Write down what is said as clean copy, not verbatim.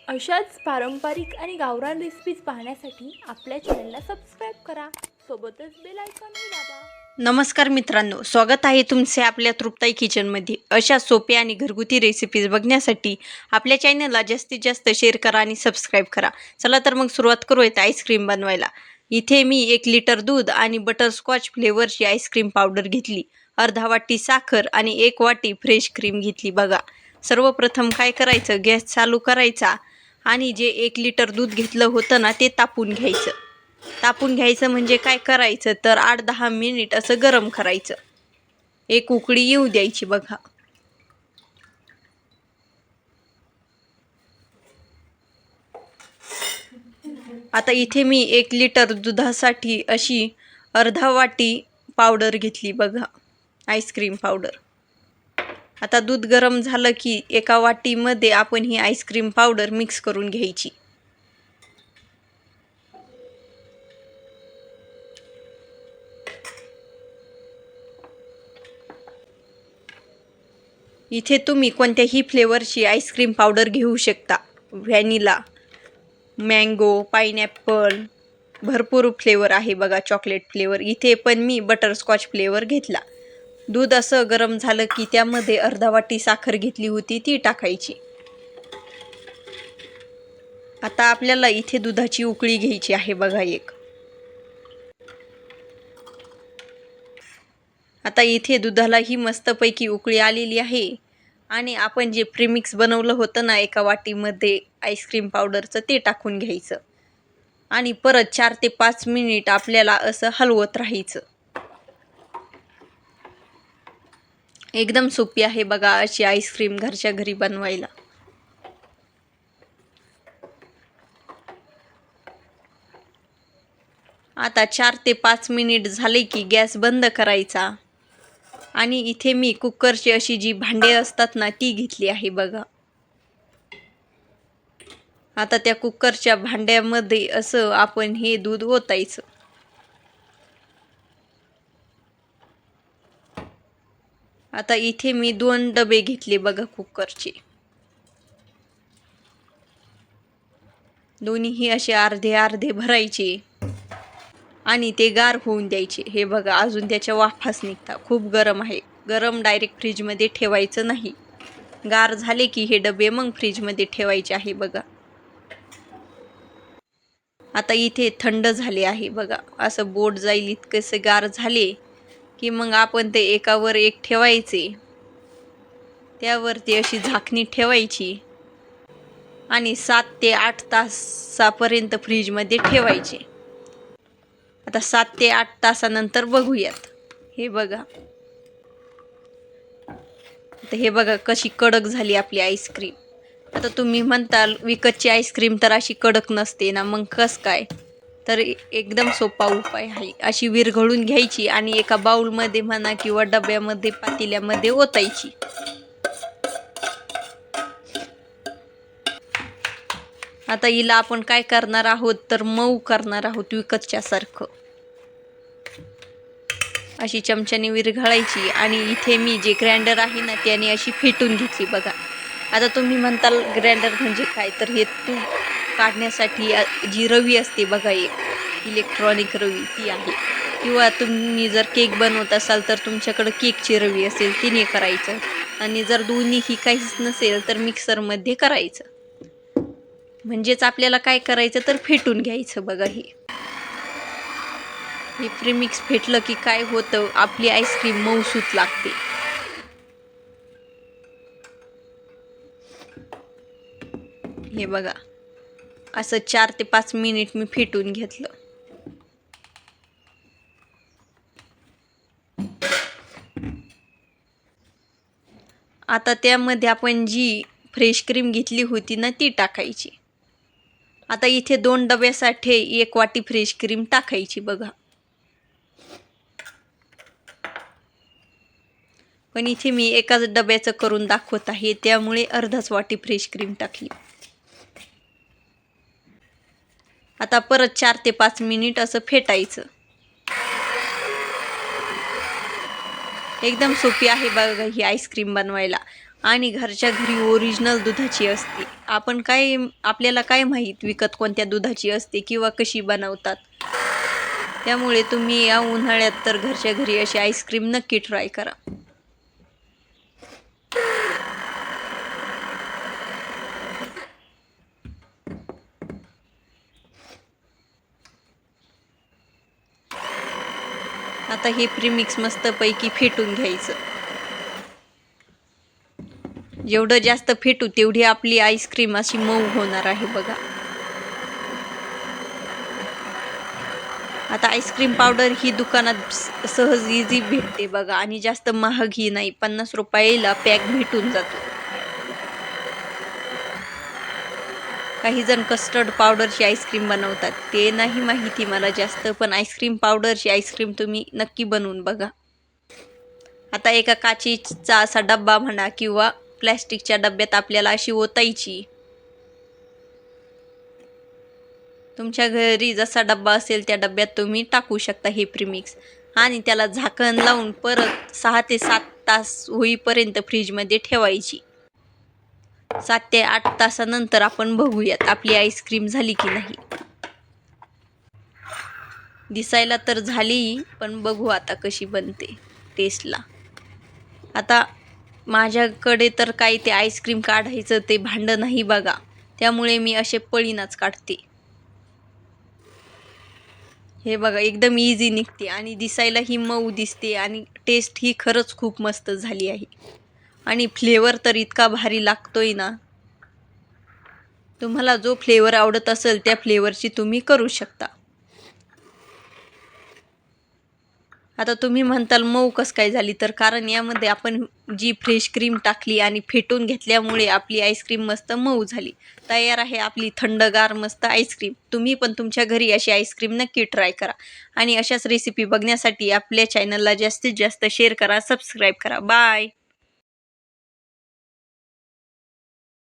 अशाच पारंपरिक आणि गावरान रेसिपीज पाहण्यासाठी आपल्या चॅनलला सबस्क्राईब करा. सोबतच बेल आयकॉनही दाबा. नमस्कार मित्रांनो, स्वागत आहे तुमचे आपल्या तृप्ताई किचनमध्ये. अशा सोप्या आणि घरगुती रेसिपीज बघण्यासाठी आपल्या चॅनलला जास्तीत जास्त शेअर करा आणि सबस्क्राईब करा. चला तर मग सुरुवात करूयात आईस्क्रीम बनवायला. इथे मी 1 लिटर दूध आणि बटरस्कॉच फ्लेवरची आईस्क्रीम पावडर घेतली, अर्धा वाटी साखर आणि 1 वाटी फ्रेश क्रीम घेतली. बघा, सर्वप्रथम काय करायचं, गॅस चालू करायचा आणि जे 1 लिटर दूध घेतलं होतं ना ते तापून घ्यायचं म्हणजे काय करायचं तर 8-10 मिनिट असं गरम करायचं, एक उकळी येऊ द्यायची. बघा, आता इथे मी 1 लिटर दुधासाठी अशी अर्धा वाटी पावडर घेतली. बघा, आईस्क्रीम पावडर. आता दूध गरम झालं की एका वाटीमध्ये आपण ही आईस्क्रीम पावडर मिक्स करून घ्यायची. इथे तुम्ही कोणत्याही फ्लेवरची आईस्क्रीम पावडर घेऊ शकता. व्हॅनिला, मँगो, पायनॅपल, भरपूर फ्लेवर आहे बघा, चॉकलेट फ्लेवर. इथे पण मी बटरस्कॉच फ्लेवर घेतला. दूध असं गरम झालं की त्यामध्ये अर्धा वाटी साखर घेतली होती ती टाकायची. आता आपल्याला इथे दुधाची उकळी घ्यायची आहे. बघा, एक. आता इथे दुधाला ही मस्तपैकी उकळी आलेली आहे आणि आपण जे प्रीमिक्स बनवलं होतं ना एका वाटीमध्ये आईस्क्रीम पावडरचं, ते टाकून घ्यायचं आणि परत 4 ते 5 मिनिट आपल्याला असं हलवत राहायचं. एकदम सोपी आहे बघा अशी आईस्क्रीम घरच्या घरी बनवायला. आता 4 ते 5 मिनिट झाले की गॅस बंद करायचा आणि इथे मी कुकरची अशी जी भांडे असतात ना ती घेतली आहे. बघा, आता त्या कुकरच्या भांड्यामध्ये असं आपण हे दूध ओतायचं. आता इथे मी 2 डबे घेतले बघा कुकरचे. दोन्हीही असे अर्धे अर्धे भरायचे आणि ते गार होऊन द्यायचे. हे बघा, अजून त्याच्या वाफाच निघतात. खूप गरम आहे. गरम डायरेक्ट फ्रीजमध्ये ठेवायचं नाही. गार झाले की हे डबे मग फ्रीजमध्ये ठेवायचे आहे. बघा, आता इथे थंड झाले आहे. बघा, असं बोट जाईल इतकेसे गार झाले की मग आपण ते एकावर एक ठेवायचे, त्यावरती अशी झाकणी ठेवायची आणि 7 ते 8 तासापर्यंत फ्रीजमध्ये ठेवायचे. आता 7 ते 8 तासानंतर बघूयात. हे बघा, आता हे बघा कशी कडक झाली आपली आईस्क्रीम. आता तुम्ही म्हणताल विकतची आईस्क्रीम तर अशी कडक नसते ना, मग कसं काय? तर एकदम सोपा उपाय आहे. अशी विरघळून घ्यायची आणि एका बाउलमध्ये म्हणा किंवा डब्यामध्ये, पातेल्यामध्ये ओतायची. आता हिला आपण काय करणार आहोत तर मऊ करणार आहोत विकतच्या सारखं. अशी चमच्याने विरघळायची आणि इथे मी जे ग्राइंडर आहे ना त्याने अशी फेटून घेतली. बघा, आता तुम्ही म्हणताल ग्राइंडर म्हणजे काय, तर हे तूप काढण्यासाठी जी रवी असते बघा, एक इलेक्ट्रॉनिक रवी ती आहे. किंवा तुम्ही जर केक बनवत असाल तर तुमच्याकडं केकची रवी असेल तिने करायचं, आणि जर दोन्हीही काहीच नसेल तर मिक्सरमध्ये करायचं. म्हणजेच आपल्याला काय करायचं तर फेटून घ्यायचं. बघा, हे प्रीमिक्स फेटलं की काय होतं, आपली आईस्क्रीम मऊसूत लागते. हे बघा, असं 4 ते 5 मिनिट मी फेटून घेतलं. आता त्यामध्ये आपण जी फ्रेश क्रीम घेतली होती ना ती टाकायची. आता इथे 2 डब्यासाठी 1 वाटी फ्रेश क्रीम टाकायची. बघा, पण इथे मी एकाच डब्याचं करून दाखवत आहे त्यामुळे अर्धाच वाटी फ्रेश क्रीम टाकली. आता परत 4 ते 5 मिनिट असं फेटायचं. एकदम सोपी आहे बघा ही आईस्क्रीम बनवायला. आणि घरच्या घरी ओरिजिनल दुधाची असते. आपल्याला काय माहीत विकत कोणत्या दुधाची असते किंवा कशी बनवतात. त्यामुळे तुम्ही या उन्हाळ्यात तर घरच्या घरी अशी आईस्क्रीम नक्की ट्राय करा. आता हे प्रीमिक्स मस्तपैकी फेटून घ्यायचं. जेवढं जास्त फेटू तेवढी आपली आईस्क्रीम अशी मऊ होणार आहे बघा. आता आईस्क्रीम पावडर ही दुकानात सहज इझी भेटते बघा आणि जास्त महाग ही नाही. 50 रुपयाला पॅक भेटून जातो. काही जण कस्टर्ड पावडरची आईस्क्रीम बनवतात. ते नाही माहिती मला जास्त, पण आईस्क्रीम पावडरची आईस्क्रीम तुम्ही नक्की बनवून बघा. आता एका काचेचा असा डब्बा म्हणा किंवा प्लॅस्टिकच्या डब्यात आपल्याला अशी ओतायची. तुमच्या घरी जसा डब्बा असेल त्या डब्यात तुम्ही टाकू शकता हे प्रीमिक्स आणि त्याला झाकण लावून परत 6 ते 7 तास होईपर्यंत फ्रीजमध्ये ठेवायची. 7 ते 8 तासानंतर आपण बघूयात आपली आईस्क्रीम झाली की नाही. दिसायला तर झाली, पण बघू आता कशी बनते टेस्टला. आता माझ्याकडे तर काही ते आईस्क्रीम काढायचं ते भांडं नाही बघा, त्यामुळे मी असे पळीनाच काढते. हे बघा एकदम इझी निघते आणि दिसायला ही मऊ दिसते आणि टेस्ट ही खरंच खूप मस्त झाली आहे. आणि फ्लेवर तर इतका भारी लागतोय ना. तुम्हाला जो फ्लेवर आवडत असेल त्या फ्लेवरची तुम्ही करू शकता. आता तुम्ही म्हणताल मऊ कसं काय झाली, तर कारण यामध्ये आपण जी फ्रेश क्रीम टाकली आणि फेटून घेतल्यामुळे आपली आईस्क्रीम मस्त मऊ झाली. तयार आहे आपली थंडगार मस्त आईस्क्रीम. तुम्ही पण तुमच्या घरी अशी आईस्क्रीम नक्की ट्राय करा आणि अशाच रेसिपी बघण्यासाठी आपल्या चॅनलला जास्तीत जास्त शेअर करा, सबस्क्राईब करा. बाय.